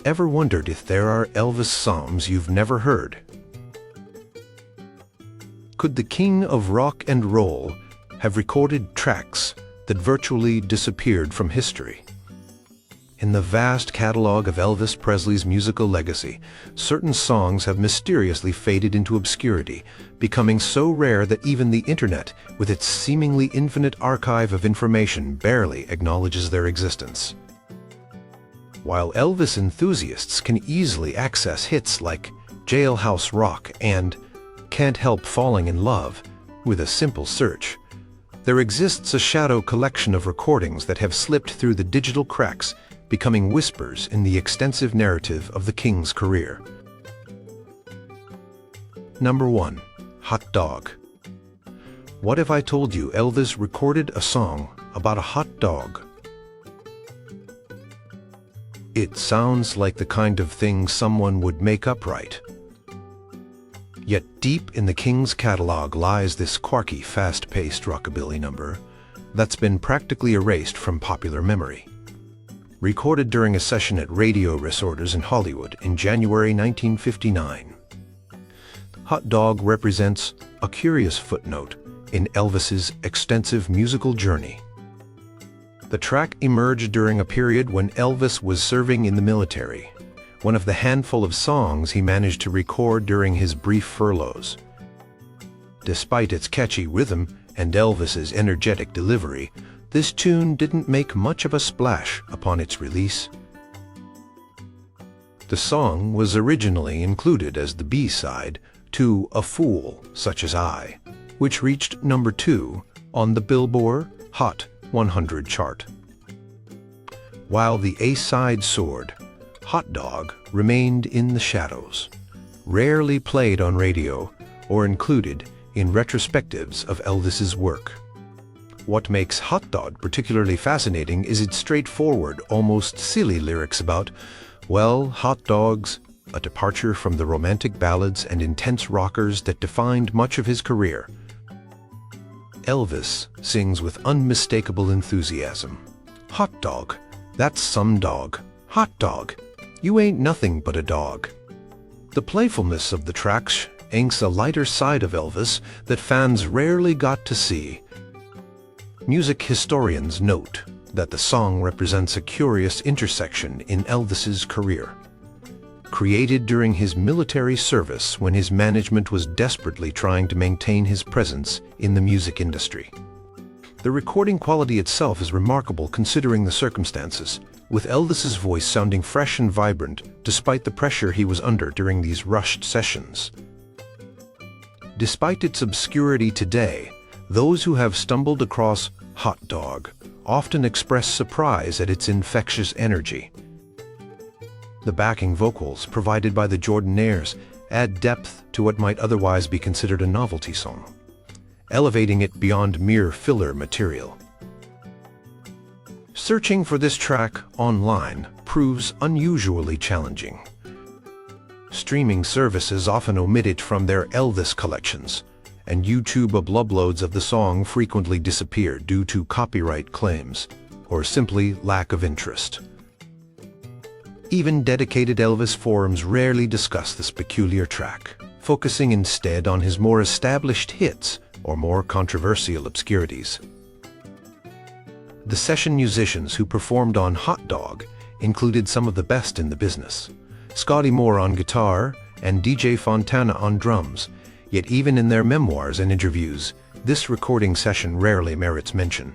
Ever wondered if there are Elvis songs you've never heard? Could the king of rock and roll have recorded tracks that virtually disappeared from history? In the vast catalog of Elvis Presley's musical legacy, certain songs have mysteriously faded into obscurity, becoming so rare that even the internet, with its seemingly infinite archive of information, barely acknowledges their existence. While Elvis enthusiasts can easily access hits like Jailhouse Rock and Can't Help Falling in Love with a simple search, there exists a shadow collection of recordings that have slipped through the digital cracks, becoming whispers in the extensive narrative of the King's career. Number 1. Hot Dog. What if I told you Elvis recorded a song about a hot dog? It sounds like the kind of thing someone would make up right. Yet deep in the King's catalog lies this quirky, fast-paced rockabilly number that's been practically erased from popular memory. Recorded during a session at Radio Resorters in Hollywood in January 1959. Hot Dog represents a curious footnote in Elvis's extensive musical journey. The track emerged during a period when Elvis was serving in the military, one of the handful of songs he managed to record during his brief furloughs. Despite its catchy rhythm and Elvis's energetic delivery, this tune didn't make much of a splash upon its release. The song was originally included as the B-side to A Fool Such as I, which reached number 2 on the Billboard Hot 100 chart. While the A-side soared, Hot Dog remained in the shadows, rarely played on radio or included in retrospectives of Elvis's work. What makes Hot Dog particularly fascinating is its straightforward, almost silly lyrics about, well, hot dogs, a departure from the romantic ballads and intense rockers that defined much of his career. Elvis sings with unmistakable enthusiasm. Hot dog, that's some dog. Hot dog, you ain't nothing but a dog. The playfulness of the tracks inks a lighter side of Elvis that fans rarely got to see. Music historians note that the song represents a curious intersection in Elvis's career. Created during his military service when his management was desperately trying to maintain his presence in the music industry. The recording quality itself is remarkable considering the circumstances, with Elvis's voice sounding fresh and vibrant despite the pressure he was under during these rushed sessions. Despite its obscurity today, those who have stumbled across Hot Dog often express surprise at its infectious energy. The backing vocals provided by the Jordanaires add depth to what might otherwise be considered a novelty song, elevating it beyond mere filler material. Searching for this track online proves unusually challenging. Streaming services often omit it from their Elvis collections, and YouTube uploads of the song frequently disappear due to copyright claims or simply lack of interest. Even dedicated Elvis forums rarely discuss this peculiar track, focusing instead on his more established hits or more controversial obscurities. The session musicians who performed on Hot Dog included some of the best in the business: Scotty Moore on guitar and DJ Fontana on drums, yet even in their memoirs and interviews, this recording session rarely merits mention.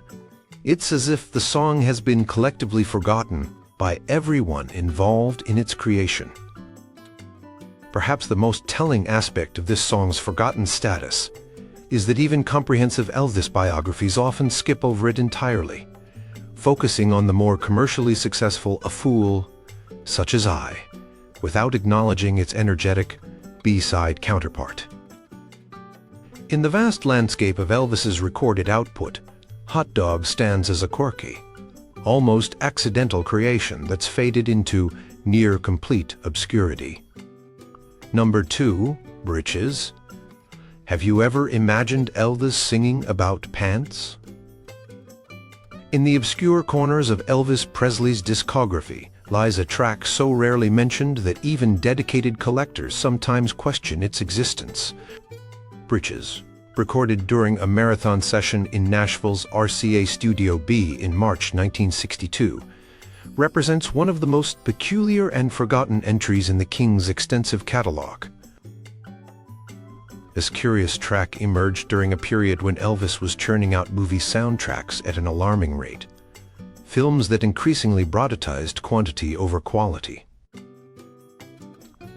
It's as if the song has been collectively forgotten by everyone involved in its creation. Perhaps the most telling aspect of this song's forgotten status is that even comprehensive Elvis biographies often skip over it entirely, focusing on the more commercially successful A Fool Such as I, without acknowledging its energetic B-side counterpart. In the vast landscape of Elvis's recorded output, Hot Dog stands as a quirky, almost accidental creation that's faded into near-complete obscurity. Number 2, Britches. Have you ever imagined Elvis singing about pants? In the obscure corners of Elvis Presley's discography, lies a track so rarely mentioned that even dedicated collectors sometimes question its existence. Britches, recorded during a marathon session in Nashville's RCA Studio B in March 1962, represents one of the most peculiar and forgotten entries in the King's extensive catalog. This curious track emerged during a period when Elvis was churning out movie soundtracks at an alarming rate, films that increasingly prioritized quantity over quality.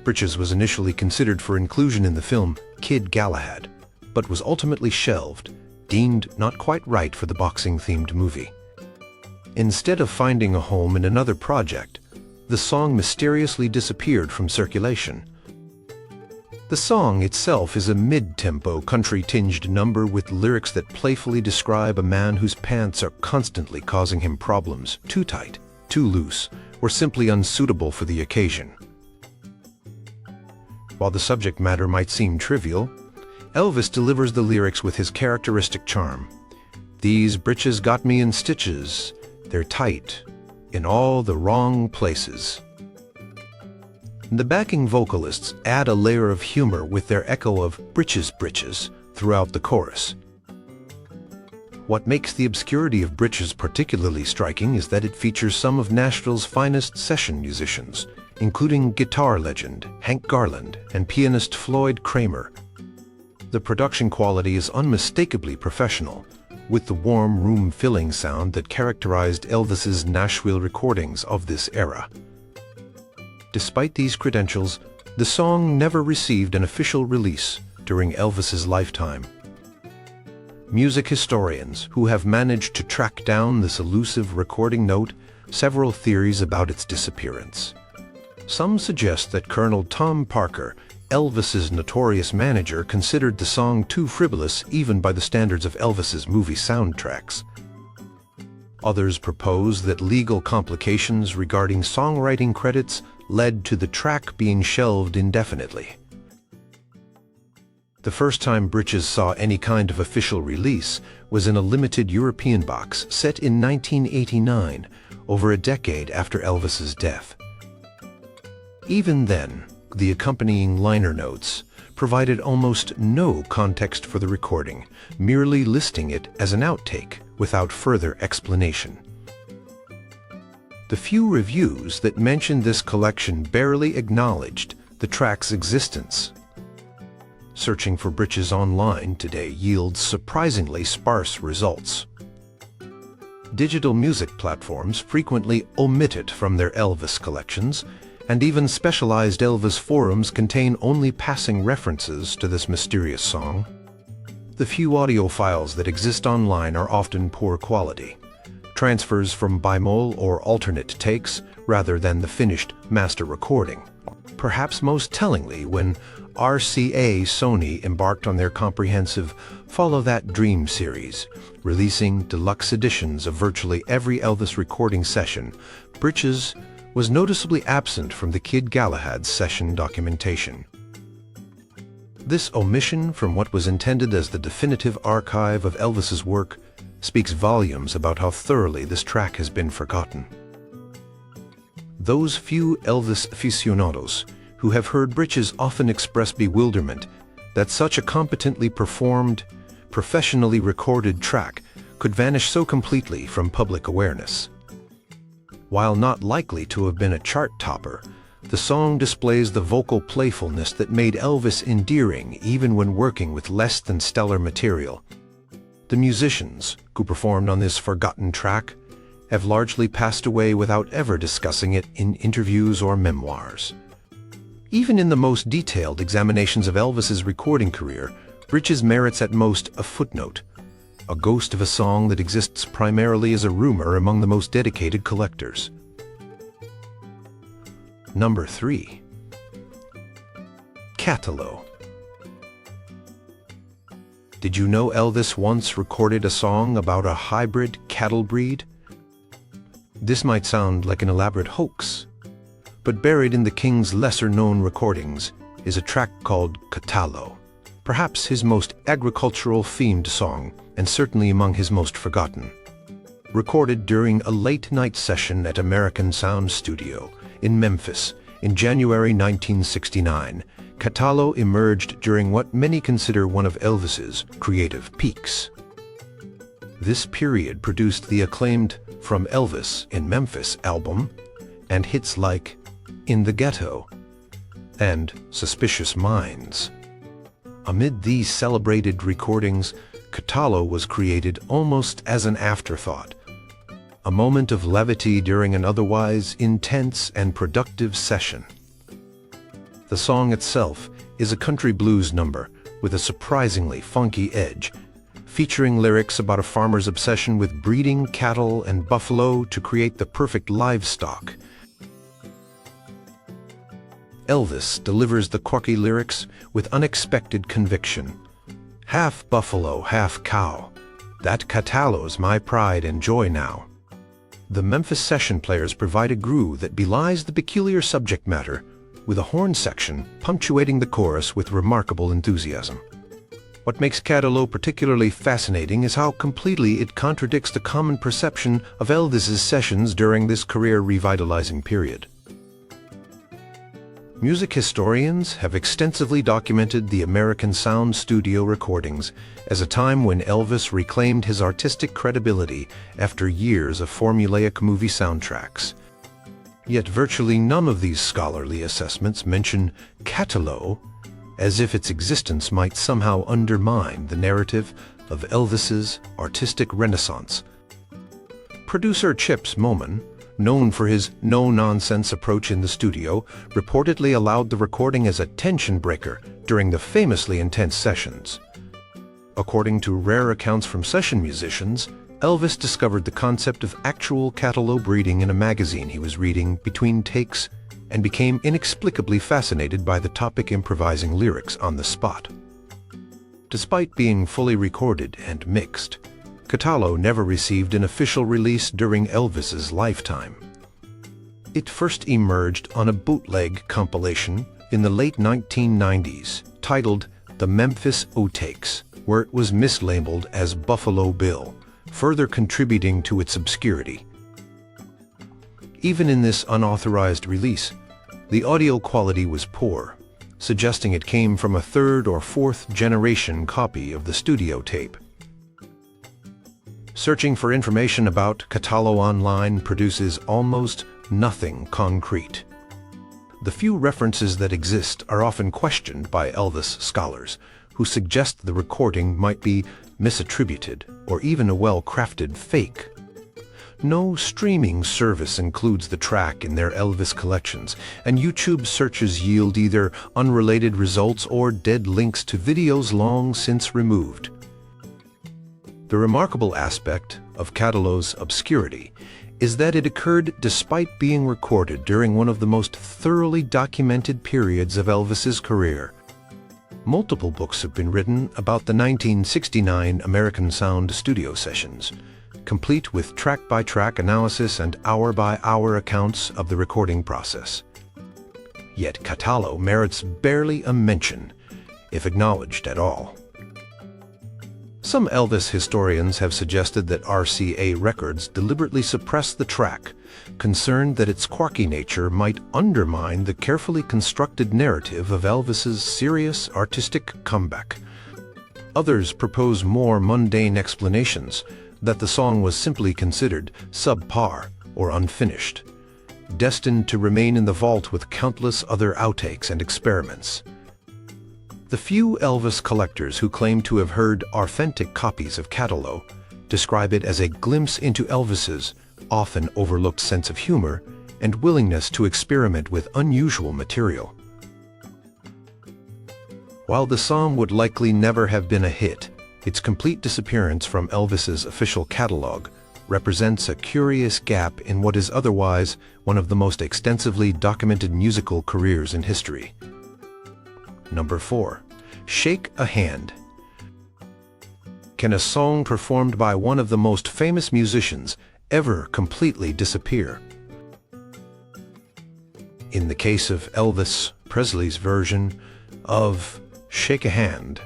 Britches was initially considered for inclusion in the film Kid Galahad, but was ultimately shelved, deemed not quite right for the boxing-themed movie. Instead of finding a home in another project, the song mysteriously disappeared from circulation. The song itself is a mid-tempo, country-tinged number with lyrics that playfully describe a man whose pants are constantly causing him problems, too tight, too loose, or simply unsuitable for the occasion. While the subject matter might seem trivial, Elvis delivers the lyrics with his characteristic charm. "These britches got me in stitches. They're tight, in all the wrong places." The backing vocalists add a layer of humor with their echo of "Britches, britches" throughout the chorus. What makes the obscurity of Britches particularly striking is that it features some of Nashville's finest session musicians, including guitar legend Hank Garland and pianist Floyd Kramer. The production quality is unmistakably professional, with the warm, room-filling sound that characterized Elvis's Nashville recordings of this era. Despite these credentials, the song never received an official release during Elvis's lifetime. Music historians who have managed to track down this elusive recording note several theories about its disappearance. Some suggest that Colonel Tom Parker, Elvis's notorious manager, considered the song too frivolous even by the standards of Elvis's movie soundtracks. Others propose that legal complications regarding songwriting credits led to the track being shelved indefinitely. The first time Britches saw any kind of official release was in a limited European box set in 1989, over a decade after Elvis's death. Even then, the accompanying liner notes provided almost no context for the recording, merely listing it as an outtake without further explanation. The few reviews that mentioned this collection barely acknowledged the track's existence. Searching for Britches online today yields surprisingly sparse results. Digital music platforms frequently omit it from their Elvis collections, and even specialized Elvis forums contain only passing references to this mysterious song. The few audio files that exist online are often poor quality, transfers from bimodal or alternate takes rather than the finished master recording. Perhaps most tellingly, when RCA Sony embarked on their comprehensive Follow That Dream series, releasing deluxe editions of virtually every Elvis recording session, Britches was noticeably absent from the Kid Galahad session documentation. This omission from what was intended as the definitive archive of Elvis's work speaks volumes about how thoroughly this track has been forgotten. Those few Elvis aficionados who have heard Britches often express bewilderment that such a competently performed, professionally recorded track could vanish so completely from public awareness. While not likely to have been a chart topper, the song displays the vocal playfulness that made Elvis endearing even when working with less than stellar material. The musicians who performed on this forgotten track have largely passed away without ever discussing it in interviews or memoirs. Even in the most detailed examinations of Elvis's recording career, Britches merits at most a footnote, a ghost of a song that exists primarily as a rumor among the most dedicated collectors. Number 3. Catalo. Did you know Elvis once recorded a song about a hybrid cattle breed? This might sound like an elaborate hoax, but buried in the King's lesser-known recordings is a track called Catalo, perhaps his most agricultural-themed song, and certainly among his most forgotten. recorded during a late-night session at American Sound Studio in Memphis in January 1969. Catalo emerged during what many consider one of Elvis's creative peaks. This period produced the acclaimed From Elvis in Memphis album and hits like In the Ghetto and Suspicious Minds. Amid these celebrated recordings, Catalo was created almost as an afterthought, a moment of levity during an otherwise intense and productive session. The song itself is a country blues number with a surprisingly funky edge, featuring lyrics about a farmer's obsession with breeding cattle and buffalo to create the perfect livestock. Elvis delivers the quirky lyrics with unexpected conviction. Half buffalo, half cow. That Catalo's my pride and joy now. The Memphis session players provide a groove that belies the peculiar subject matter, with a horn section punctuating the chorus with remarkable enthusiasm. What makes Catalo particularly fascinating is how completely it contradicts the common perception of Elvis's sessions during this career-revitalizing period. Music historians have extensively documented the American Sound Studio recordings as a time when Elvis reclaimed his artistic credibility after years of formulaic movie soundtracks. Yet virtually none of these scholarly assessments mention Catalo, as if its existence might somehow undermine the narrative of Elvis's artistic renaissance. Producer Chips Moman, known for his no-nonsense approach in the studio, reportedly allowed the recording as a tension breaker during the famously intense sessions. According to rare accounts from session musicians, Elvis discovered the concept of actual Catalo breeding in a magazine he was reading between takes and became inexplicably fascinated by the topic, improvising lyrics on the spot. Despite being fully recorded and mixed, Catalo never received an official release during Elvis's lifetime. It first emerged on a bootleg compilation in the late 1990s, titled The Memphis Outtakes, where it was mislabeled as Buffalo Bill, further contributing to its obscurity. Even in this unauthorized release, the audio quality was poor, suggesting it came from a third or fourth generation copy of the studio tape. Searching for information about Catalo online produces almost nothing concrete. The few references that exist are often questioned by Elvis scholars, who suggest the recording might be misattributed or even a well-crafted fake. No streaming service includes the track in their Elvis collections, and YouTube searches yield either unrelated results or dead links to videos long since removed. The remarkable aspect of Catalo's obscurity is that it occurred despite being recorded during one of the most thoroughly documented periods of Elvis's career. Multiple books have been written about the 1969 American Sound Studio sessions, complete with track-by-track analysis and hour-by-hour accounts of the recording process. Yet Catalo merits barely a mention, if acknowledged at all. Some Elvis historians have suggested that RCA Records deliberately suppressed the track, concerned that its quirky nature might undermine the carefully constructed narrative of Elvis's serious artistic comeback. Others propose more mundane explanations, that the song was simply considered subpar or unfinished, destined to remain in the vault with countless other outtakes and experiments. The few Elvis collectors who claim to have heard authentic copies of Catalo describe it as a glimpse into Elvis's often overlooked sense of humor and willingness to experiment with unusual material. While the song would likely never have been a hit, its complete disappearance from Elvis's official catalog represents a curious gap in what is otherwise one of the most extensively documented musical careers in history. Number 4. Shake a Hand. Can a song performed by one of the most famous musicians ever completely disappear? In the case of Elvis Presley's version of Shake a Hand,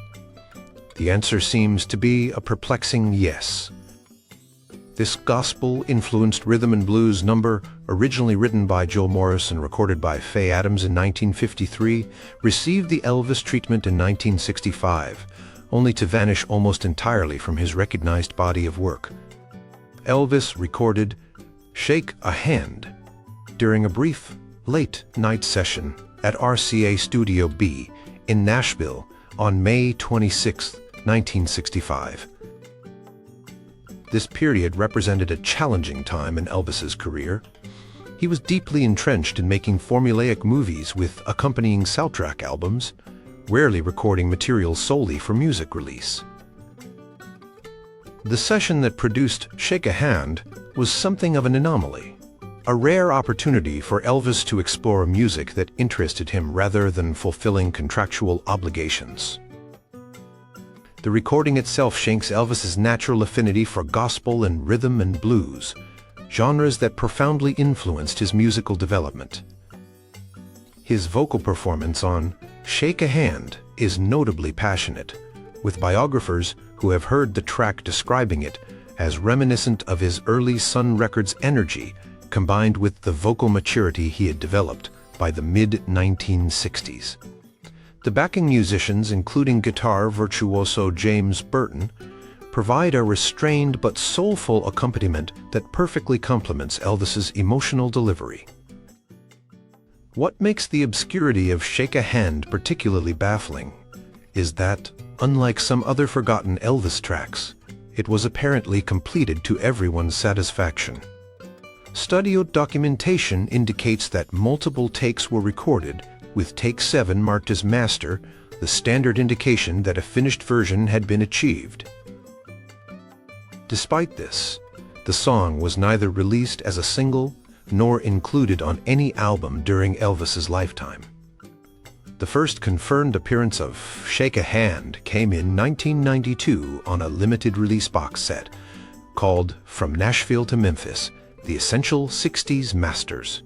the answer seems to be a perplexing yes. This gospel-influenced rhythm and blues number, originally written by Joe Morris and recorded by Faye Adams in 1953, received the Elvis treatment in 1965, only to vanish almost entirely from his recognized body of work. Elvis recorded "Shake a Hand" during a brief, late-night session at RCA Studio B in Nashville on May 26, 1965. This period represented a challenging time in Elvis's career. He was deeply entrenched in making formulaic movies with accompanying soundtrack albums, rarely recording material solely for music release. The session that produced "Shake a Hand" was something of an anomaly, a rare opportunity for Elvis to explore music that interested him rather than fulfilling contractual obligations. The recording itself shakes Elvis's natural affinity for gospel and rhythm and blues, genres that profoundly influenced his musical development. His vocal performance on "Shake a Hand" is notably passionate, with biographers who have heard the track describing it as reminiscent of his early Sun Records energy combined with the vocal maturity he had developed by the mid-1960s. The backing musicians, including guitar virtuoso James Burton, provide a restrained but soulful accompaniment that perfectly complements Elvis's emotional delivery. What makes the obscurity of "Shake a Hand" particularly baffling is that, unlike some other forgotten Elvis tracks, it was apparently completed to everyone's satisfaction. Studio documentation indicates that multiple takes were recorded, with take 7 marked as master, the standard indication that a finished version had been achieved. Despite this, the song was neither released as a single nor included on any album during Elvis's lifetime. The first confirmed appearance of "Shake a Hand" came in 1992 on a limited release box set called "From Nashville to Memphis: The Essential 60s Masters."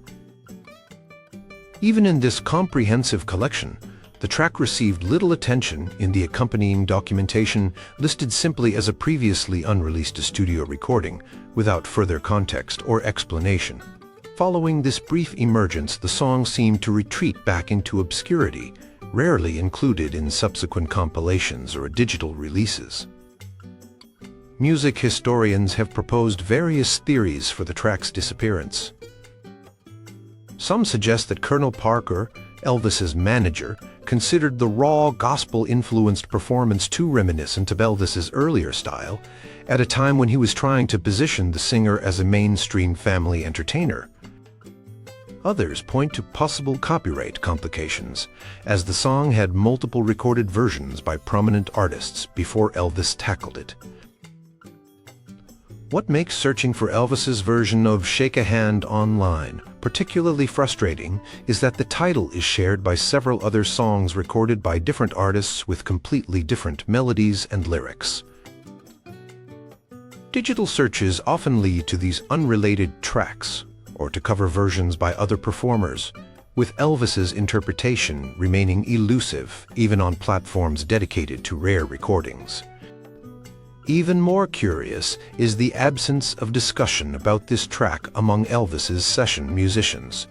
Even in this comprehensive collection, the track received little attention in the accompanying documentation, listed simply as a previously unreleased studio recording, without further context or explanation. Following this brief emergence, the song seemed to retreat back into obscurity, rarely included in subsequent compilations or digital releases. Music historians have proposed various theories for the track's disappearance. Some suggest that Colonel Parker, Elvis's manager, considered the raw, gospel-influenced performance too reminiscent of Elvis's earlier style, at a time when he was trying to position the singer as a mainstream family entertainer. Others point to possible copyright complications, as the song had multiple recorded versions by prominent artists before Elvis tackled it. What makes searching for Elvis's version of "Shake a Hand" online particularly frustrating is that the title is shared by several other songs recorded by different artists with completely different melodies and lyrics. Digital searches often lead to these unrelated tracks, or to cover versions by other performers, with Elvis's interpretation remaining elusive even on platforms dedicated to rare recordings. Even more curious is the absence of discussion about this track among Elvis's session musicians.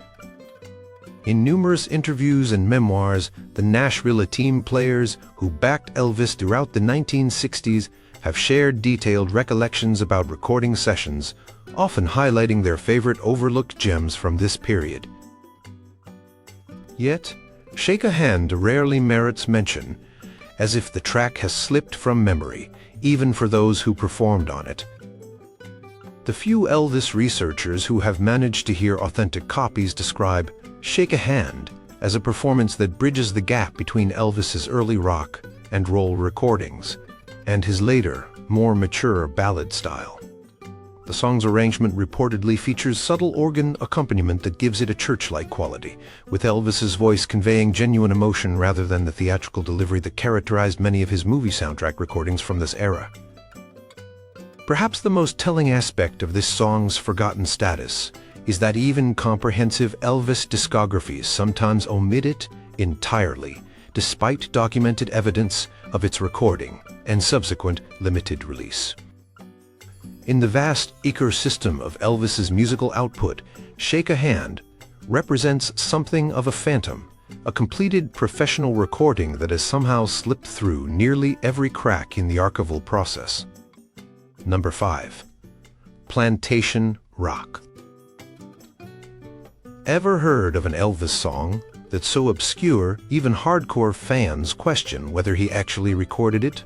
In numerous interviews and memoirs, the Nashville team players who backed Elvis throughout the 1960s have shared detailed recollections about recording sessions, often highlighting their favorite overlooked gems from this period. Yet, "Shake a Hand" rarely merits mention, as if the track has slipped from memory, even for those who performed on it. The few Elvis researchers who have managed to hear authentic copies describe "Shake a Hand" as a performance that bridges the gap between Elvis's early rock and roll recordings and his later, more mature ballad style. The song's arrangement reportedly features subtle organ accompaniment that gives it a church-like quality, with Elvis's voice conveying genuine emotion rather than the theatrical delivery that characterized many of his movie soundtrack recordings from this era. Perhaps the most telling aspect of this song's forgotten status is that even comprehensive Elvis discographies sometimes omit it entirely, despite documented evidence of its recording and subsequent limited release. In the vast ecosystem of Elvis's musical output, Shake a Hand represents something of a phantom, a completed professional recording that has somehow slipped through nearly every crack in the archival process. Number 5. Plantation Rock. Ever heard of an Elvis song that's so obscure even hardcore fans question whether he actually recorded it?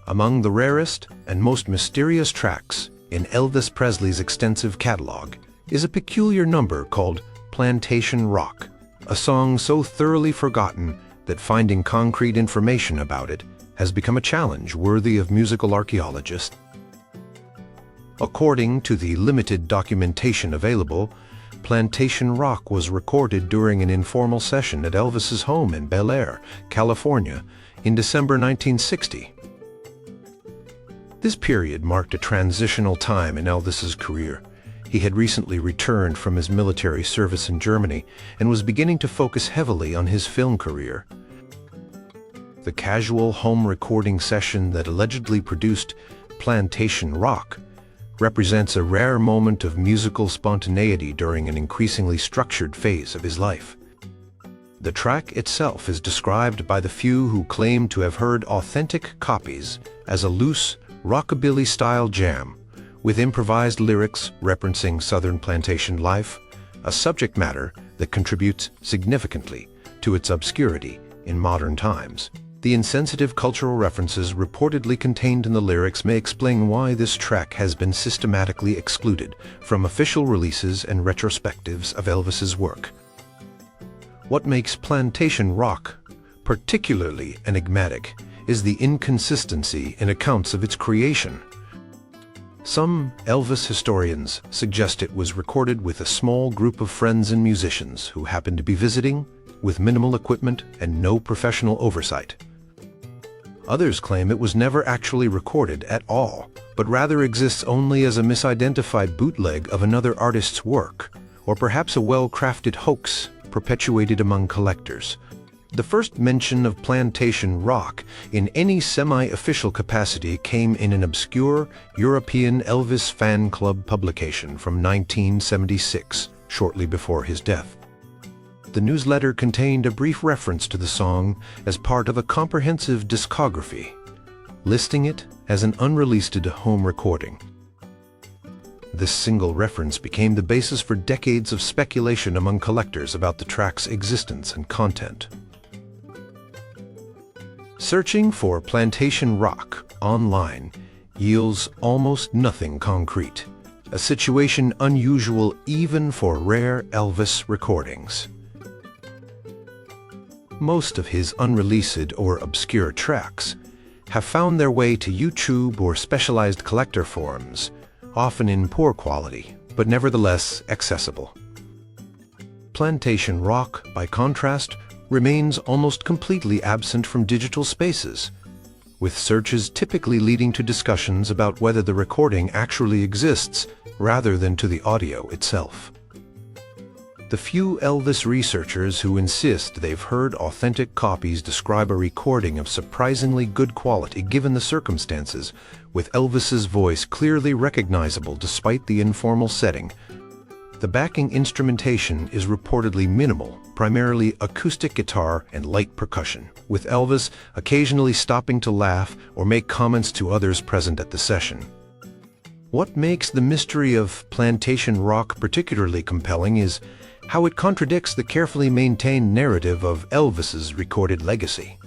Among the rarest and most mysterious tracks in Elvis Presley's extensive catalog is a peculiar number called Plantation Rock, a song so thoroughly forgotten that finding concrete information about it has become a challenge worthy of musical archaeologists. According to the limited documentation available, Plantation Rock was recorded during an informal session at Elvis's home in Bel Air, California, in December 1960. This period marked a transitional time in Elvis's career. He had recently returned from his military service in Germany and was beginning to focus heavily on his film career. The casual home recording session that allegedly produced Plantation Rock represents a rare moment of musical spontaneity during an increasingly structured phase of his life. The track itself is described by the few who claim to have heard authentic copies as a loose, rockabilly-style jam, with improvised lyrics referencing Southern plantation life, a subject matter that contributes significantly to its obscurity in modern times. The insensitive cultural references reportedly contained in the lyrics may explain why this track has been systematically excluded from official releases and retrospectives of Elvis's work. What makes Plantation Rock particularly enigmatic is the inconsistency in accounts of its creation. Some Elvis historians suggest it was recorded with a small group of friends and musicians who happened to be visiting with minimal equipment and no professional oversight. Others claim it was never actually recorded at all, but rather exists only as a misidentified bootleg of another artist's work, or perhaps a well-crafted hoax perpetuated among collectors. The first mention of Plantation Rock in any semi-official capacity came in an obscure European Elvis fan club publication from 1976, shortly before his death. The newsletter contained a brief reference to the song as part of a comprehensive discography, listing it as an unreleased home recording. This single reference became the basis for decades of speculation among collectors about the track's existence and content. Searching for Plantation Rock online yields almost nothing concrete, a situation unusual even for rare Elvis recordings. Most of his unreleased or obscure tracks have found their way to YouTube or specialized collector forums, often in poor quality, but nevertheless accessible. Plantation Rock, by contrast, remains almost completely absent from digital spaces, with searches typically leading to discussions about whether the recording actually exists rather than to the audio itself. The few Elvis researchers who insist they've heard authentic copies describe a recording of surprisingly good quality given the circumstances, with Elvis's voice clearly recognizable despite the informal setting. The backing instrumentation is reportedly minimal, primarily acoustic guitar and light percussion, with Elvis occasionally stopping to laugh or make comments to others present at the session. What makes the mystery of Plantation Rock particularly compelling is how it contradicts the carefully maintained narrative of Elvis's recorded legacy.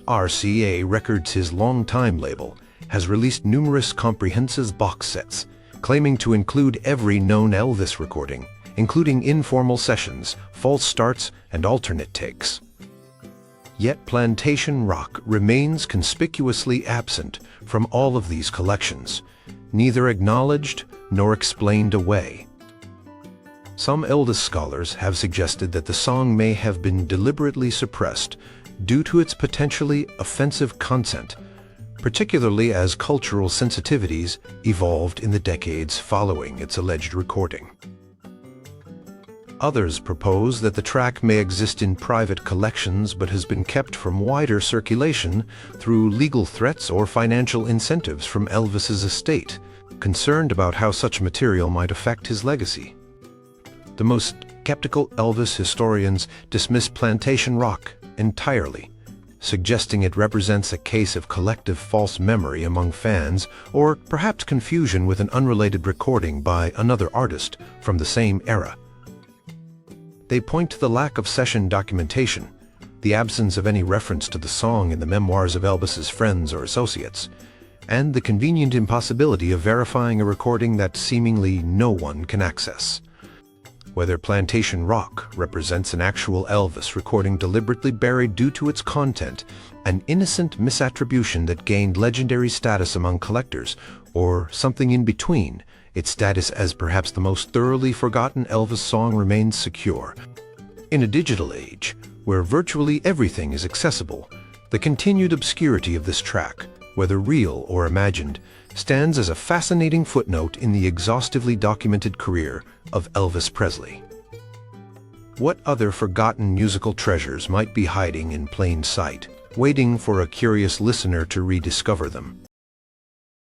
RCA Records, his longtime label, has released numerous comprehensive box sets, claiming to include every known Elvis recording, including informal sessions, false starts, and alternate takes. Yet Plantation Rock remains conspicuously absent from all of these collections, neither acknowledged nor explained away. Some Elvis scholars have suggested that the song may have been deliberately suppressed due to its potentially offensive content, particularly as cultural sensitivities evolved in the decades following its alleged recording. Others propose that the track may exist in private collections but has been kept from wider circulation through legal threats or financial incentives from Elvis's estate, concerned about how such material might affect his legacy. The most skeptical Elvis historians dismiss Plantation Rock entirely, suggesting it represents a case of collective false memory among fans, or perhaps confusion with an unrelated recording by another artist from the same era. They point to the lack of session documentation, the absence of any reference to the song in the memoirs of Elvis's friends or associates, and the convenient impossibility of verifying a recording that seemingly no one can access. Whether Plantation Rock represents an actual Elvis recording deliberately buried due to its content, an innocent misattribution that gained legendary status among collectors, or something in between, its status as perhaps the most thoroughly forgotten Elvis song remains secure. In a digital age, where virtually everything is accessible, the continued obscurity of this track, whether real or imagined, stands as a fascinating footnote in the exhaustively documented career of Elvis Presley. What other forgotten musical treasures might be hiding in plain sight, waiting for a curious listener to rediscover them?